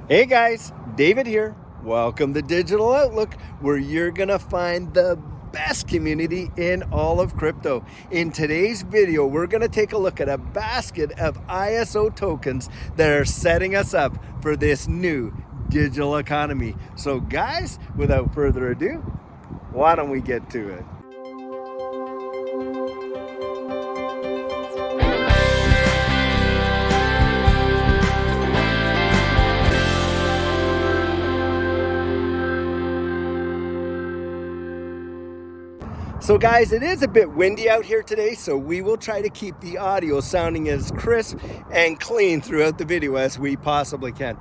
Hey guys, David here. Welcome to Digital Outlook, where you're gonna find the best community in all of crypto. In today's video, we're gonna take a look at a basket of ISO tokens that are setting us up for this new digital economy. So guys, without further ado, why don't we get to it? So guys, it is a bit windy out here today, so we will try to keep the audio sounding as crisp and clean throughout the video as we possibly can.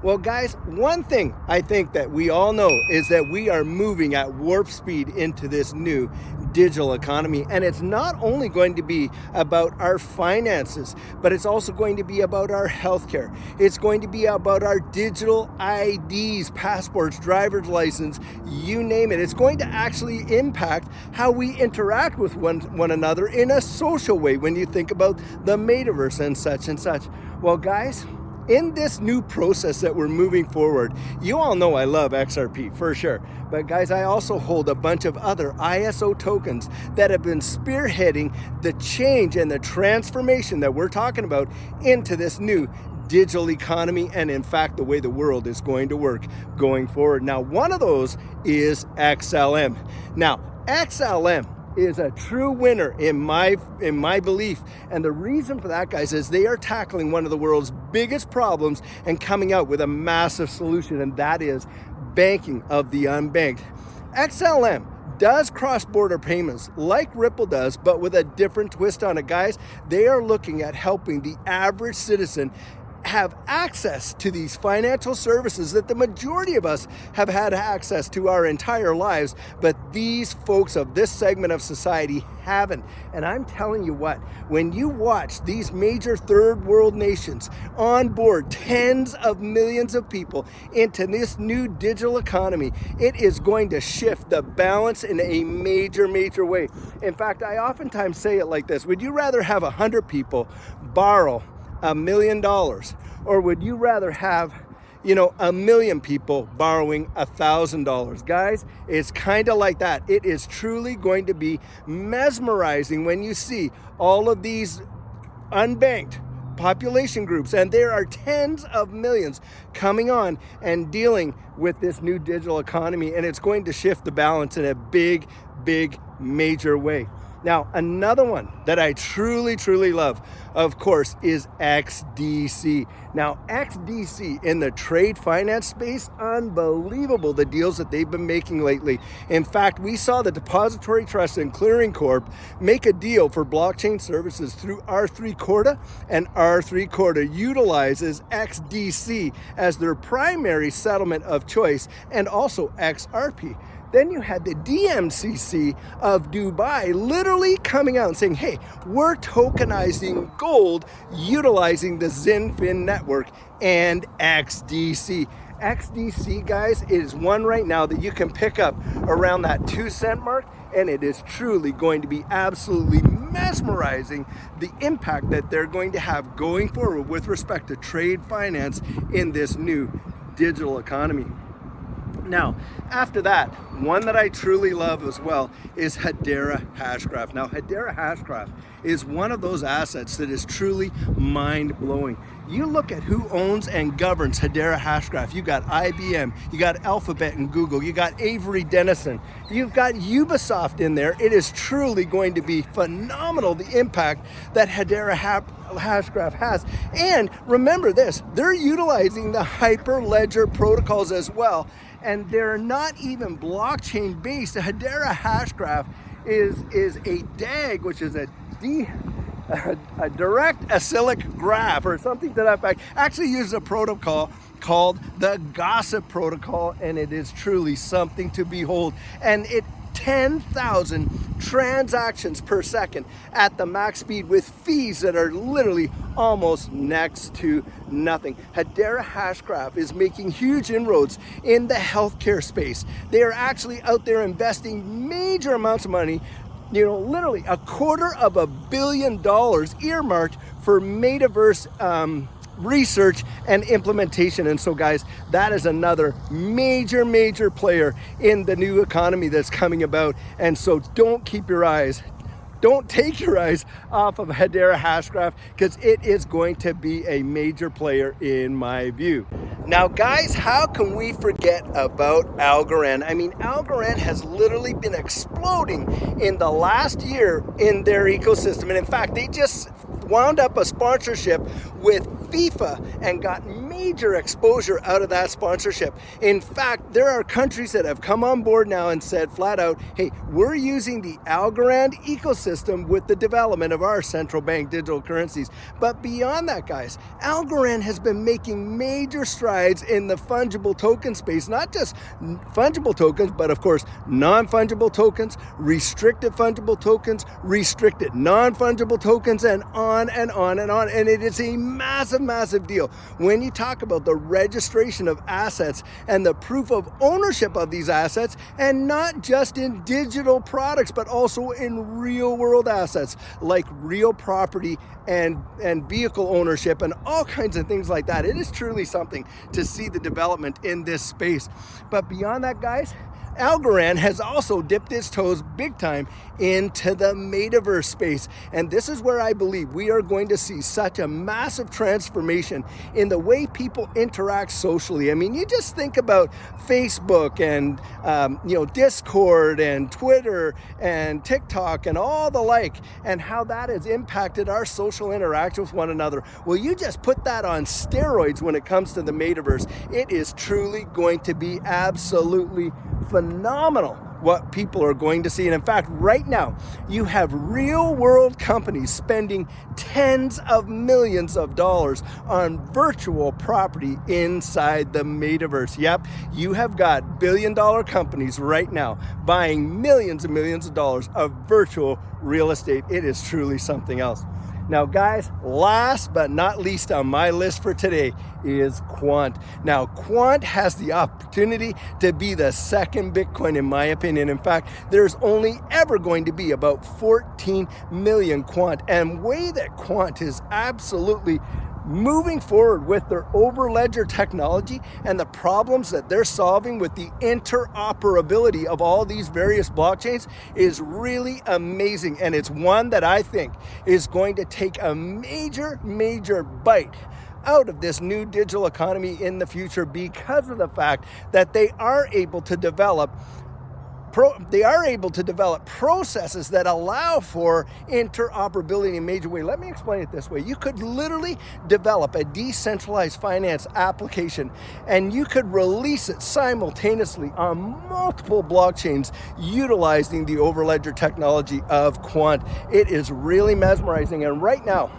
Well guys, one thing I think that we all know is that we are moving at warp speed into this new digital economy, and it's not only going to be about our finances, but it's also going to be about our healthcare. It's going to be about our digital IDs, passports, driver's license, you name it. It's going to actually impact how we interact with one another in a social way when you think about the metaverse and such and such. Well guys, in this new process that we're moving forward, you all know I love XRP for sure. But guys, I also hold a bunch of other ISO tokens that have been spearheading the change and the transformation that we're talking about into this new digital economy, and in fact, the way the world is going to work going forward. Now, one of those is XLM. Now, XLM is a true winner in my belief, and the reason for that, guys, is they are tackling one of the world's biggest problems and coming out with a massive solution, and that is banking of the unbanked. XLM does cross-border payments like Ripple does, but with a different twist on it, guys. They are looking at helping the average citizen have access to these financial services that the majority of us have had access to our entire lives, but these folks of this segment of society haven't. And I'm telling you what, when you watch these major third world nations onboard tens of millions of people into this new digital economy, it is going to shift the balance in a major way. In fact, I oftentimes say it like this: would you rather have 100 people borrow $1 million, or would you rather have, 1 million people borrowing $1,000? Guys, it's kind of like that. It is truly going to be mesmerizing when you see all of these unbanked population groups, and there are tens of millions coming on and dealing with this new digital economy, and it's going to shift the balance in a big major way. Now, another one that I truly love, of course, is XDC. Now, XDC in the trade finance space, unbelievable the deals that they've been making lately. In fact, we saw the Depository Trust and Clearing Corp make a deal for blockchain services through R3 Corda, and R3 Corda utilizes XDC as their primary settlement of choice, and also XRP. Then you had the DMCC of Dubai literally coming out and saying, hey, we're tokenizing gold utilizing the XinFin network and XDC. XDC, guys, is one right now that you can pick up around that 2-cent mark, and it is truly going to be absolutely mesmerizing the impact that they're going to have going forward with respect to trade finance in this new digital economy. Now, after that, one that I truly love as well is Hedera Hashgraph. Now, Hedera Hashgraph is one of those assets that is truly mind-blowing. You look at who owns and governs Hedera Hashgraph. You got IBM, you got Alphabet and Google, you got Avery Dennison, you've got Ubisoft in there. It is truly going to be phenomenal, the impact that Hedera Hashgraph has. And remember this, they're utilizing the Hyperledger protocols as well, and they're not even blockchain based. The Hedera Hashgraph is a DAG, which is a direct acyclic graph, or something to that effect. Actually uses a protocol called the Gossip Protocol, and it is truly something to behold. And it 10,000 transactions per second at the max speed with fees that are literally almost next to nothing. Hedera Hashgraph is making huge inroads in the healthcare space. They are actually out there investing major amounts of money, literally $250 million earmarked for metaverse research and implementation. And so guys, that is another major player in the new economy that's coming about. And so don't take your eyes off of Hedera Hashgraph, because it is going to be a major player in my view. Now guys, how can we forget about Algorand? I mean, Algorand has literally been exploding in the last year in their ecosystem. And in fact, they just wound up a sponsorship with FIFA and got major exposure out of that sponsorship. In fact, there are countries that have come on board now and said flat out, hey, we're using the Algorand ecosystem with the development of our central bank digital currencies. But beyond that, guys, Algorand has been making major strides in the fungible token space, not just fungible tokens, but of course, non-fungible tokens, restricted fungible tokens, restricted non-fungible tokens, and on and on and on. And it is a massive deal when you talk about the registration of assets and the proof of ownership of these assets, and not just in digital products, but also in real world assets like real property and vehicle ownership and all kinds of things like that. It is truly something to see the development in this space. But beyond that, guys, Algorand has also dipped its toes big time into the metaverse space. And this is where I believe we are going to see such a massive transformation in the way people interact socially. I mean, you just think about Facebook and Discord and Twitter and TikTok and all the like, and how that has impacted our social interaction with one another. Well, you just put that on steroids when it comes to the metaverse. It is truly going to be absolutely phenomenal what people are going to see. And in fact, right now, you have real world companies spending tens of millions of dollars on virtual property inside the metaverse. Yep, you have got billion-dollar companies right now buying millions and millions of dollars of virtual real estate. It is truly something else. Now guys, last but not least on my list for today is Quant. Now Quant has the opportunity to be the second Bitcoin in my opinion. In fact, there's only ever going to be about 14 million Quant, and way that Quant is absolutely moving forward with their overledger technology and the problems that they're solving with the interoperability of all these various blockchains is really amazing. And it's one that I think is going to take a major bite out of this new digital economy in the future, because of the fact that they are able to develop processes that allow for interoperability in a major way. Let me explain it this way. You could literally develop a decentralized finance application and you could release it simultaneously on multiple blockchains utilizing the overledger technology of Quant. It is really mesmerizing. And right now,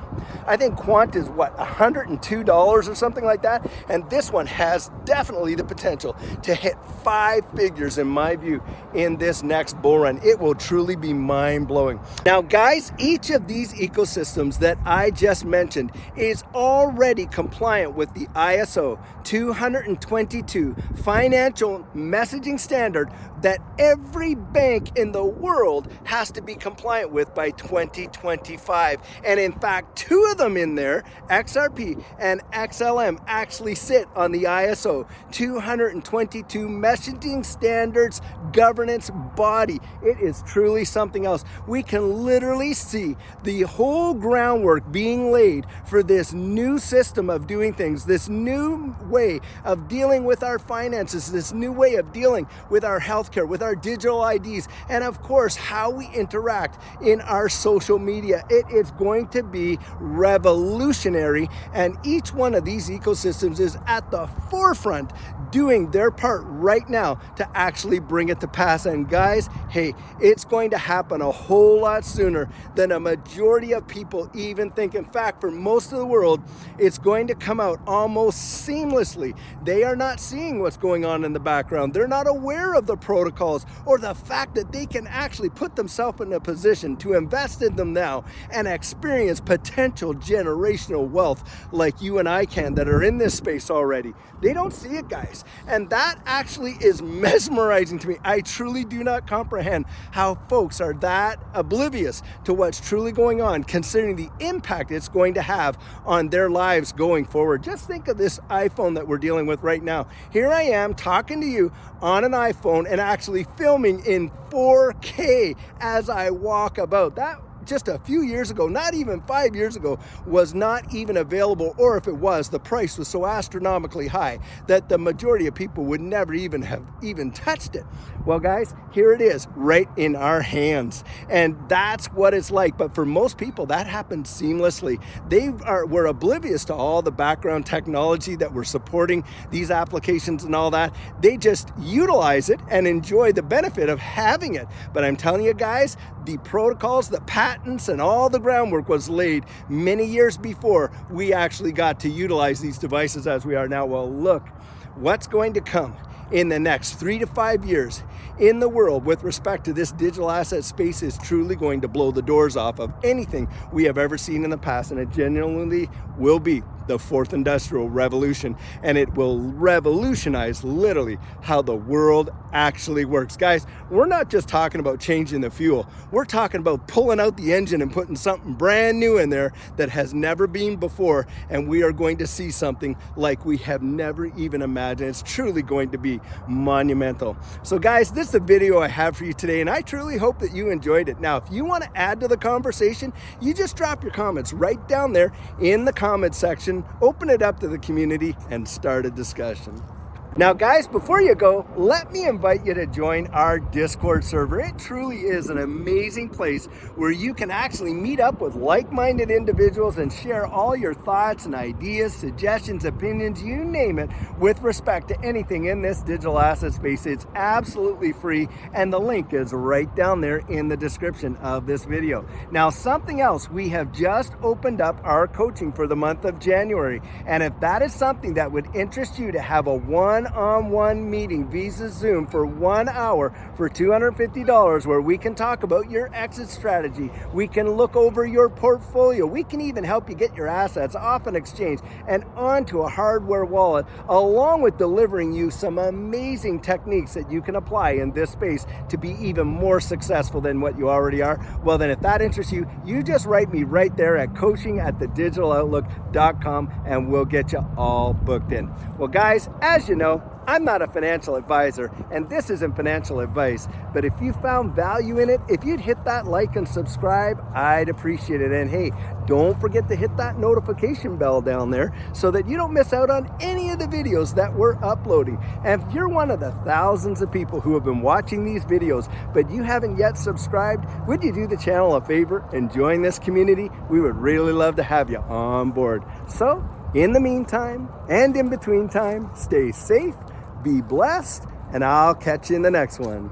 I think Quant is $102 or something like that. And this one has definitely the potential to hit 5 figures in my view in this next bull run. It will truly be mind-blowing. Now guys, each of these ecosystems that I just mentioned is already compliant with the ISO 222 financial messaging standard that every bank in the world has to be compliant with by 2025. And in fact, 2 of them in there, XRP and XLM, actually sit on the ISO 222 messaging standards governance body. It is truly something else. We can literally see the whole groundwork being laid for this new system of doing things, this new way of dealing with our finances, this new way of dealing with our healthcare, with our digital IDs, and of course, how we interact in our social media. It is going to be revolutionary, and each one of these ecosystems is at the forefront doing their part right now to actually bring it to pass. And guys, hey, it's going to happen a whole lot sooner than a majority of people even think. In fact, for most of the world, it's going to come out almost seamlessly. They are not seeing what's going on in the background. They're not aware of the protocols or the fact that they can actually put themselves in a position to invest in them now and experience potential potential generational wealth like you and I can that are in this space already. They don't see it, guys. And that actually is mesmerizing to me. I truly do not comprehend how folks are that oblivious to what's truly going on, considering the impact it's going to have on their lives going forward. Just think of this iPhone that we're dealing with right now. Here I am talking to you on an iPhone and actually filming in 4K as I walk about. That just a few years ago, not even 5 years ago, was not even available, or if it was, the price was so astronomically high that the majority of people would never even have touched it. Well, guys, here it is right in our hands, and that's what it's like. But for most people, that happens seamlessly. We're oblivious to all the background technology that we're supporting these applications and all that. They just utilize it and enjoy the benefit of having it. But I'm telling you guys, the protocols, the patents, and all the groundwork was laid many years before we actually got to utilize these devices as we are now. Well, look, what's going to come in the next 3 to 5 years in the world with respect to this digital asset space is truly going to blow the doors off of anything we have ever seen in the past, and it genuinely will be the fourth industrial revolution, and it will revolutionize literally how the world actually works. Guys, we're not just talking about changing the fuel. We're talking about pulling out the engine and putting something brand new in there that has never been before, and we are going to see something like we have never even imagined. It's truly going to be monumental. So guys, this is the video I have for you today, and I truly hope that you enjoyed it. Now, if you want to add to the conversation, you just drop your comments right down there in the comment section. Open it up to the community and start a discussion. Now guys, before you go, let me invite you to join our Discord server. It truly is an amazing place where you can actually meet up with like-minded individuals and share all your thoughts and ideas, suggestions, opinions, you name it, with respect to anything in this digital asset space. It's absolutely free, and the link is right down there in the description of this video. Now, something else, we have just opened up our coaching for the month of January, and if that is something that would interest you to have a one-on-one meeting via Zoom for 1 hour for $250, where we can talk about your exit strategy, we can look over your portfolio, we can even help you get your assets off an exchange and onto a hardware wallet, along with delivering you some amazing techniques that you can apply in this space to be even more successful than what you already are. Well, then if that interests you, you just write me right there at coaching@thedigitaloutlook.com and we'll get you all booked in. Well guys, as you know, I'm not a financial advisor, and this isn't financial advice, but if you found value in it, if you'd hit that like and subscribe, I'd appreciate it. And hey, don't forget to hit that notification bell down there so that you don't miss out on any of the videos that we're uploading. And if you're one of the thousands of people who have been watching these videos, but you haven't yet subscribed, would you do the channel a favor and join this community? We would really love to have you on board. So, in the meantime, and in between time, stay safe, be blessed, and I'll catch you in the next one.